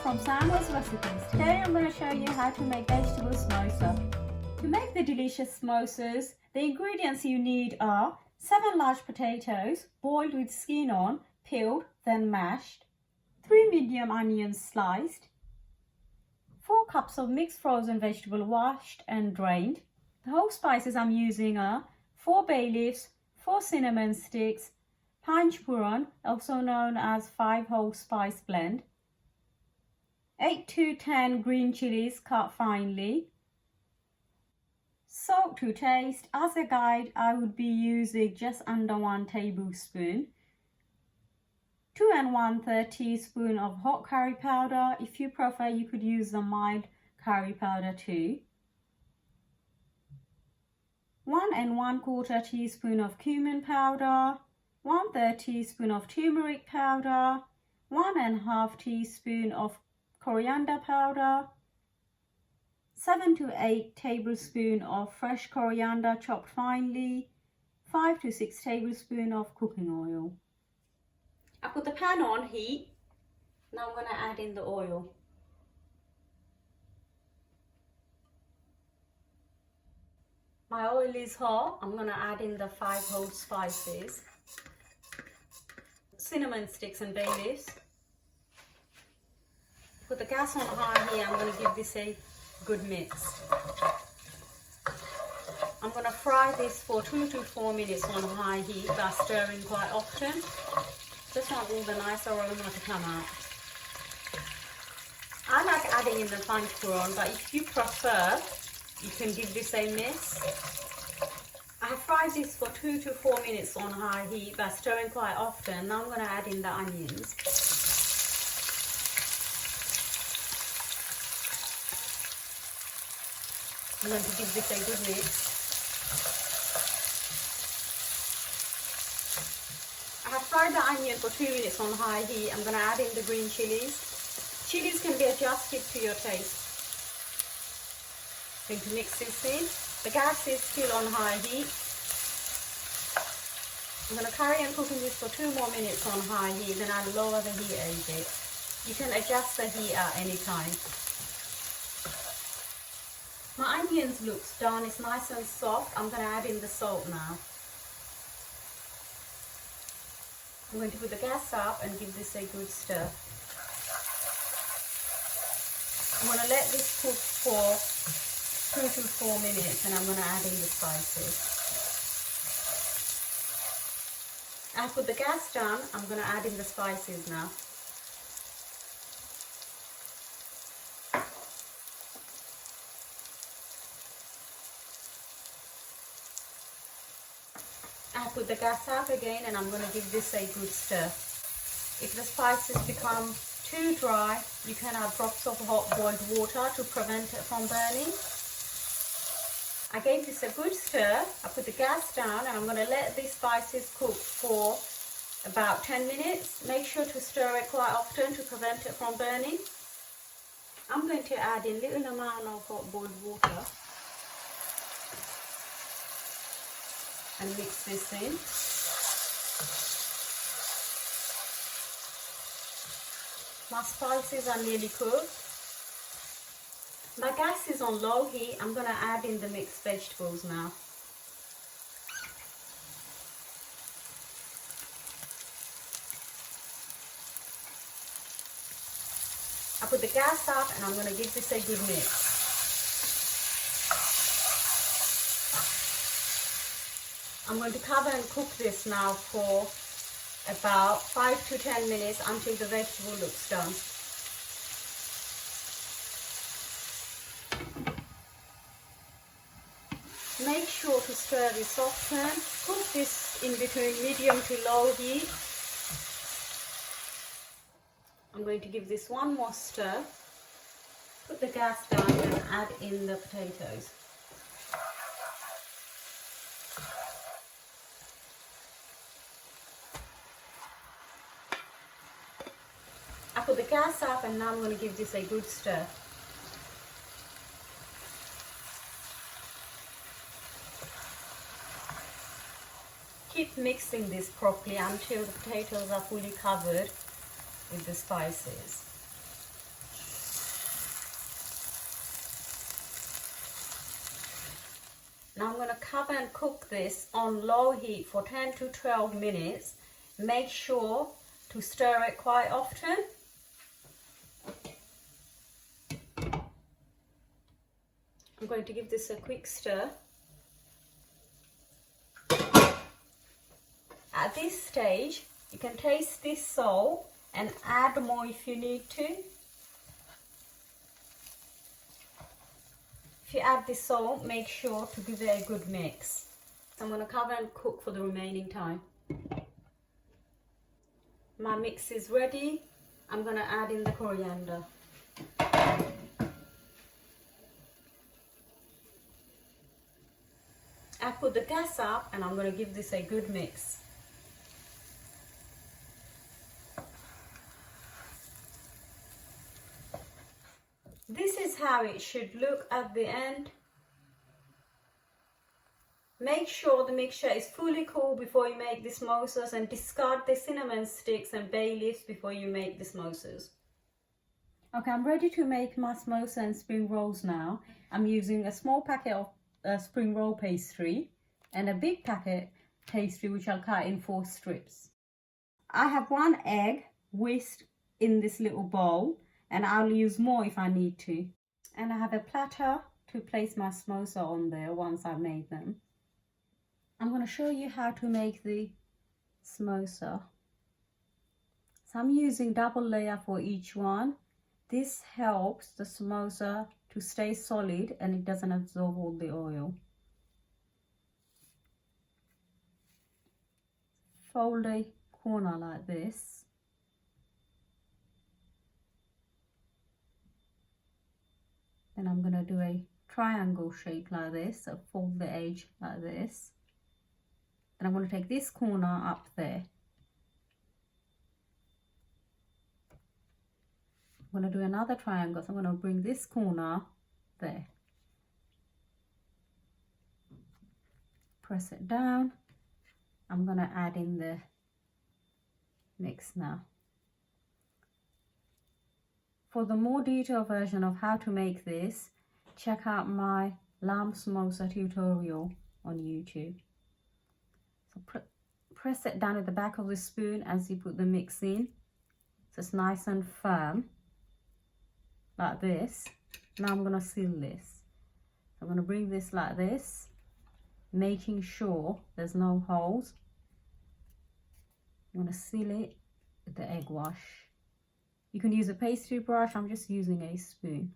from Salma's recipes. Today I'm going to show you how to make vegetable samosa. To make the delicious samosas, the ingredients you need are 7 large potatoes, boiled with skin on, peeled, then mashed, 3 medium onions sliced, 4 cups of mixed frozen vegetable washed and drained. The whole spices I'm using are 4 bay leaves, 4 cinnamon sticks, Panch Puran, also known as 5 whole spice blend, 8 to 10 green chilies cut finely, salt to taste. As a guide, I would be using just under 1 tablespoon, 2 1/3 teaspoon of hot curry powder. If you prefer, you could use the mild curry powder too. 1 1/4 teaspoon of cumin powder, 1/3 teaspoon of turmeric powder, 1 1/2 teaspoon of coriander powder, 7 to 8 tablespoons of fresh coriander chopped finely, 5 to 6 tablespoons of cooking oil. I put the pan on heat. Now I'm going to add in the oil. My oil is hot. I'm going to add in the 5 whole spices, cinnamon sticks and bay leaves. Put the gas on high here. I'm going to give this a good mix. I'm going to fry this for 2 to 4 minutes on high heat by stirring quite often. Just want all the nice aroma to come out. I like adding in the Panch Puran, but if you prefer, you can give this a miss. I have fried this for 2 to 4 minutes on high heat by stirring quite often. Now I'm going to add in the onions. I'm going to give this a good mix. I have fried the onion for 2 minutes on high heat. I'm going to add in the green chilies. Chilies can be adjusted to your taste. I'm going to mix this in. The gas is still on high heat. I'm going to carry on cooking this for 2 more minutes on high heat, then I'll lower the heat a bit. You can adjust the heat at any time. My onions looks done, it's nice and soft. I'm going to add in the salt now. I'm going to put the gas up and give this a good stir. I'm going to let this cook for 2 to 4 minutes and I'm going to add in the spices. I put the gas down. I'm going to add in the spices now. I put the gas up again and I'm going to give this a good stir. If the spices become too dry, you can add drops of hot boiled water to prevent it from burning. I gave this a good stir. I put the gas down and I'm going to let these spices cook for about 10 minutes. Make sure to stir it quite often to prevent it from burning. I'm going to add in a little amount of hot boiled water and mix this in. My spices are nearly cooked. My gas is on low heat. I'm going to add in the mixed vegetables now. I put the gas up and I'm going to give this a good mix. I'm going to cover and cook this now for about 5 to 10 minutes until the vegetable looks done. Make sure to stir this often. Cook this in between medium to low heat. I'm going to give this one more stir. Put the gas down and add in the potatoes. I put the gas up and now I'm going to give this a good stir. Keep mixing this properly until the potatoes are fully covered with the spices. cook this on low heat for 10 to 12 minutes. Make sure to stir it quite often. I'm going to give this a quick stir. At this stage, you can taste this salt and add more if you need to. If you add this salt, make sure to give it a good mix. I'm going to cover and cook for the remaining time. My mix is ready. I'm going to add in the coriander. I put the gas up and I'm going to give this a good mix. This is how it should look at the end. Make sure the mixture is fully cool before you make the samosas, and discard the cinnamon sticks and bay leaves before you make the samosas. Okay, I'm ready to make my samosa and spring rolls now. I'm using a small packet of spring roll pastry and a big packet pastry which I'll cut in 4 strips. I have 1 egg whisked in this little bowl, and I'll use more if I need to. And I have a platter to place my samosa on there once I've made them. I'm going to show you how to make the samosa. So I'm using double layer for each one. This helps the samosa to stay solid and it doesn't absorb all the oil. Fold a corner like this. Then I'm going to do a triangle shape like this, so fold the edge like this. Then I'm going to take this corner up there. I'm going to do another triangle, so I'm going to bring this corner there. Press it down. I'm going to add in the mix now. For the more detailed version of how to make this, check out my lamb samosa tutorial on YouTube. So press it down at the back of the spoon as you put the mix in, so it's nice and firm, like this. Now I'm going to seal this. I'm going to bring this like this, making sure there's no holes. I'm going to seal it with the egg wash. You can use a pastry brush, I'm just using a spoon.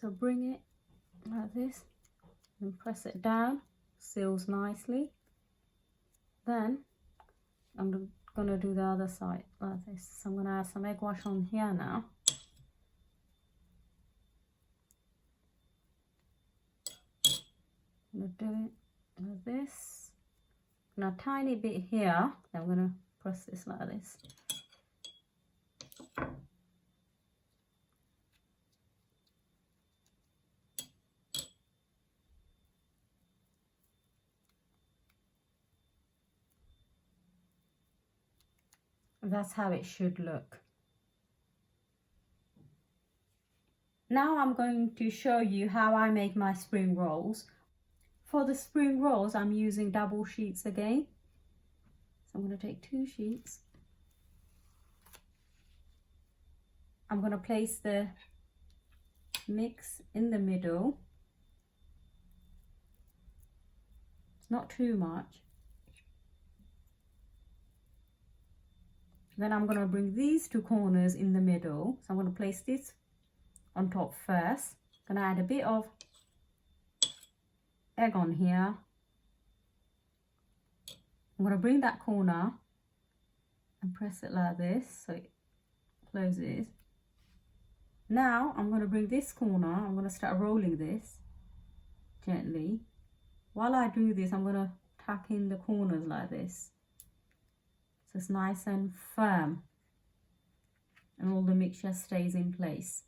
So bring it like this and press it down, seals nicely. Then I'm going to do the other side like this. So I'm going to add some egg wash on here now. I'm going to do it like this. Now a tiny bit here, I'm going to press this like this. That's how it should look. Now I'm going to show you how I make my spring rolls. For the spring rolls, I'm using double sheets again. So I'm going to take 2 sheets. I'm going to place the mix in the middle. It's not too much. Then I'm going to bring these 2 corners in the middle. So I'm going to place this on top first. I'm going to add a bit of egg on here. I'm going to bring that corner and press it like this so it closes. Now I'm going to bring this corner, I'm going to start rolling this gently. While I do this, I'm going to tuck in the corners like this, so it's nice and firm and all the mixture stays in place.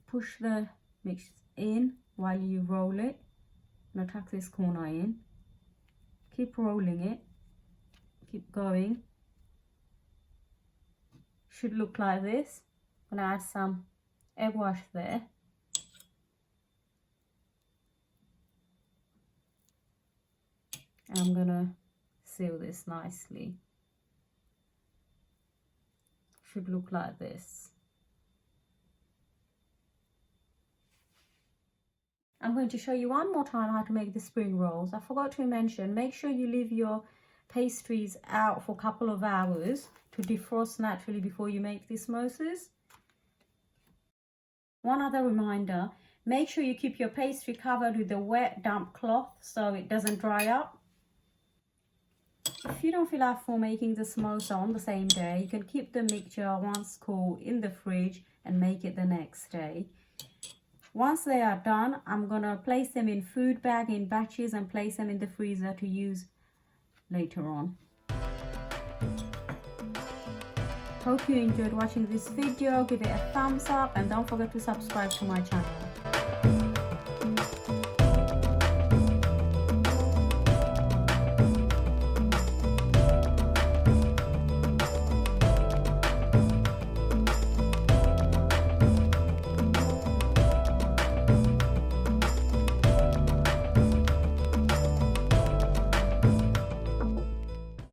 Push the mix in while you roll it. I'm going to tuck this corner in. Keep rolling it. Keep going. should look like this. I'm gonna add some egg wash there. And I'm gonna seal this nicely. Should look like this. I'm going to show you one more time how to make the spring rolls. I forgot to mention, make sure you leave your pastries out for a couple of hours to defrost naturally before you make the samosas. One other reminder, make sure you keep your pastry covered with a wet damp cloth so it doesn't dry up. If you don't feel like for making the samosa on the same day, you can keep the mixture once cool in the fridge and make it the next day. Once they are done, I'm gonna place them in food bag in batches and place them in the freezer to use later on. Hope you enjoyed watching this video. Give it a thumbs up and don't forget to subscribe to my channel.